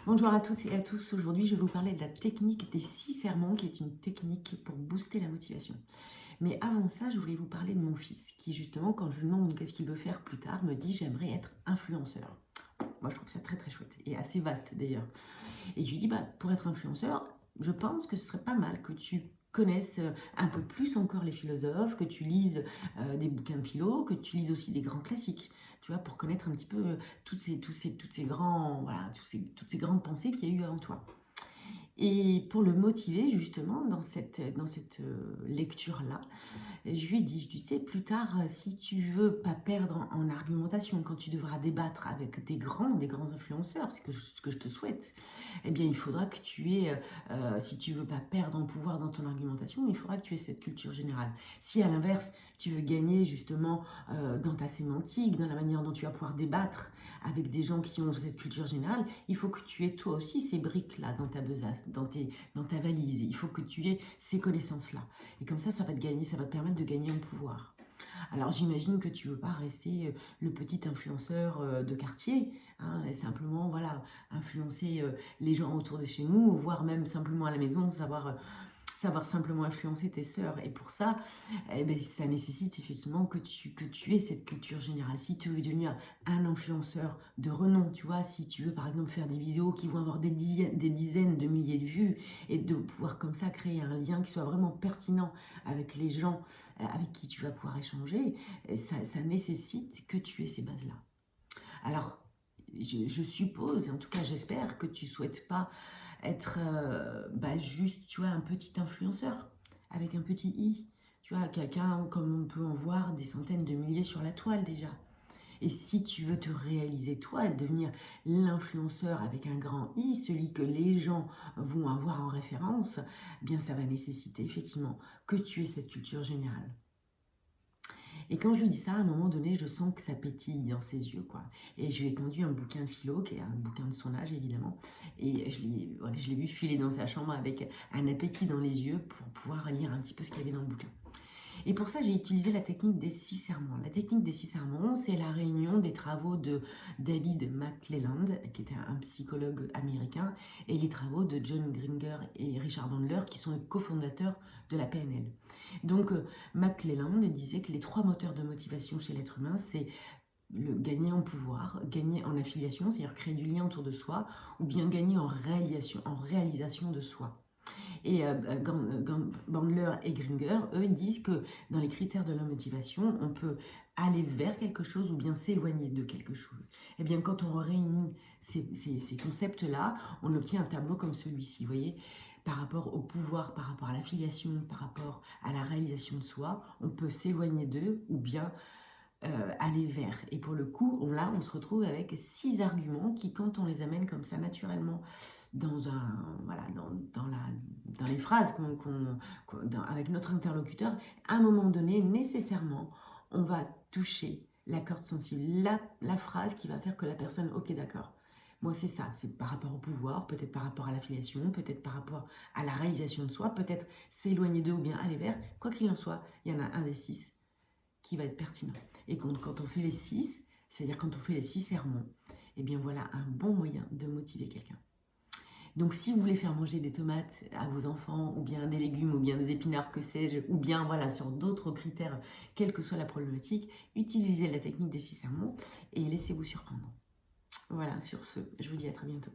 Bonjour à toutes et à tous. Aujourd'hui, je vais vous parler de la technique des 6 sermons, qui est une technique pour booster la motivation. Mais avant ça, je voulais vous parler de mon fils, qui justement, quand je lui demande qu'est-ce qu'il veut faire plus tard, me dit j'aimerais être influenceur. Moi, je trouve ça très très chouette et assez vaste d'ailleurs. Et je lui dis, pour être influenceur, je pense que ce serait pas mal que tu connaisses un peu plus encore les philosophes, que tu lises des bouquins de philo, que tu lises aussi des grands classiques, tu vois, pour connaître un petit peu toutes ces grandes pensées qu'il y a eu avant toi. Et pour le motiver justement dans cette lecture-là, je lui ai dit, tu sais, plus tard, si tu veux pas perdre en argumentation, quand tu devras débattre avec des grands influenceurs, c'est ce que je te souhaite, eh bien, il faudra que tu aies, si tu veux pas perdre en pouvoir dans ton argumentation, il faudra que tu aies cette culture générale. Si à l'inverse, tu veux gagner justement dans ta sémantique, dans la manière dont tu vas pouvoir débattre avec des gens qui ont cette culture générale, il faut que tu aies toi aussi ces briques-là dans ta besace, dans ta valise. Il faut que tu aies ces connaissances-là. Et comme ça va te gagner, ça va te permettre de gagner en pouvoir. Alors j'imagine que tu ne veux pas rester le petit influenceur de quartier, hein, et simplement voilà, influencer les gens autour de chez nous, voire même simplement à la maison, savoir simplement influencer tes sœurs. Et pour ça, ça nécessite effectivement que tu aies cette culture générale. Si tu veux devenir un influenceur de renom, tu vois, si tu veux par exemple faire des vidéos qui vont avoir des dizaines de milliers de vues et de pouvoir comme ça créer un lien qui soit vraiment pertinent avec les gens avec qui tu vas pouvoir échanger, ça nécessite que tu aies ces bases-là. Alors, je suppose, et en tout cas j'espère, que tu ne souhaites pas être juste, tu vois, un petit influenceur avec un petit i. Tu vois, quelqu'un comme on peut en voir des centaines de milliers sur la toile déjà. Et si tu veux te réaliser toi et devenir l'influenceur avec un grand I, celui que les gens vont avoir en référence, eh bien ça va nécessiter effectivement que tu aies cette culture générale. Et quand je lui dis ça, à un moment donné, je sens que ça pétille dans ses yeux, quoi. Et je lui ai tendu un bouquin de philo, qui est un bouquin de son âge, évidemment. Et je l'ai vu filer dans sa chambre avec un appétit dans les yeux pour pouvoir lire un petit peu ce qu'il y avait dans le bouquin. Et pour ça, j'ai utilisé la technique des 6 sermons. La technique des 6 sermons, c'est la réunion des travaux de David McClelland, qui était un psychologue américain, et les travaux de John Gringer et Richard Bandler, qui sont les cofondateurs de la PNL. Donc, McClelland disait que les 3 moteurs de motivation chez l'être humain, c'est le gagner en pouvoir, gagner en affiliation, c'est-à-dire créer du lien autour de soi, ou bien gagner en réalisation de soi. Et Bandler et Gringer, eux, disent que dans les critères de la motivation, on peut aller vers quelque chose ou bien s'éloigner de quelque chose. Et bien, quand on réunit ces concepts-là, on obtient un tableau comme celui-ci, vous voyez, par rapport au pouvoir, par rapport à l'affiliation, par rapport à la réalisation de soi, on peut s'éloigner d'eux ou bien aller vers. Et pour le coup, on se retrouve avec 6 arguments qui, quand on les amène comme ça naturellement dans les phrases avec notre interlocuteur, à un moment donné, nécessairement, on va toucher la corde sensible, la phrase qui va faire que la personne, ok, d'accord. Moi, c'est ça, c'est par rapport au pouvoir, peut-être par rapport à l'affiliation, peut-être par rapport à la réalisation de soi, peut-être s'éloigner d'eux ou bien aller vers. Quoi qu'il en soit, il y en a un des 6 qui va être pertinent. Et quand on fait les 6, c'est-à-dire quand on fait les 6 sermons, et bien voilà un bon moyen de motiver quelqu'un. Donc si vous voulez faire manger des tomates à vos enfants, ou bien des légumes, ou bien des épinards, que sais-je, ou bien voilà sur d'autres critères, quelle que soit la problématique, utilisez la technique des 6 sermons et laissez-vous surprendre. Voilà, sur ce, je vous dis à très bientôt.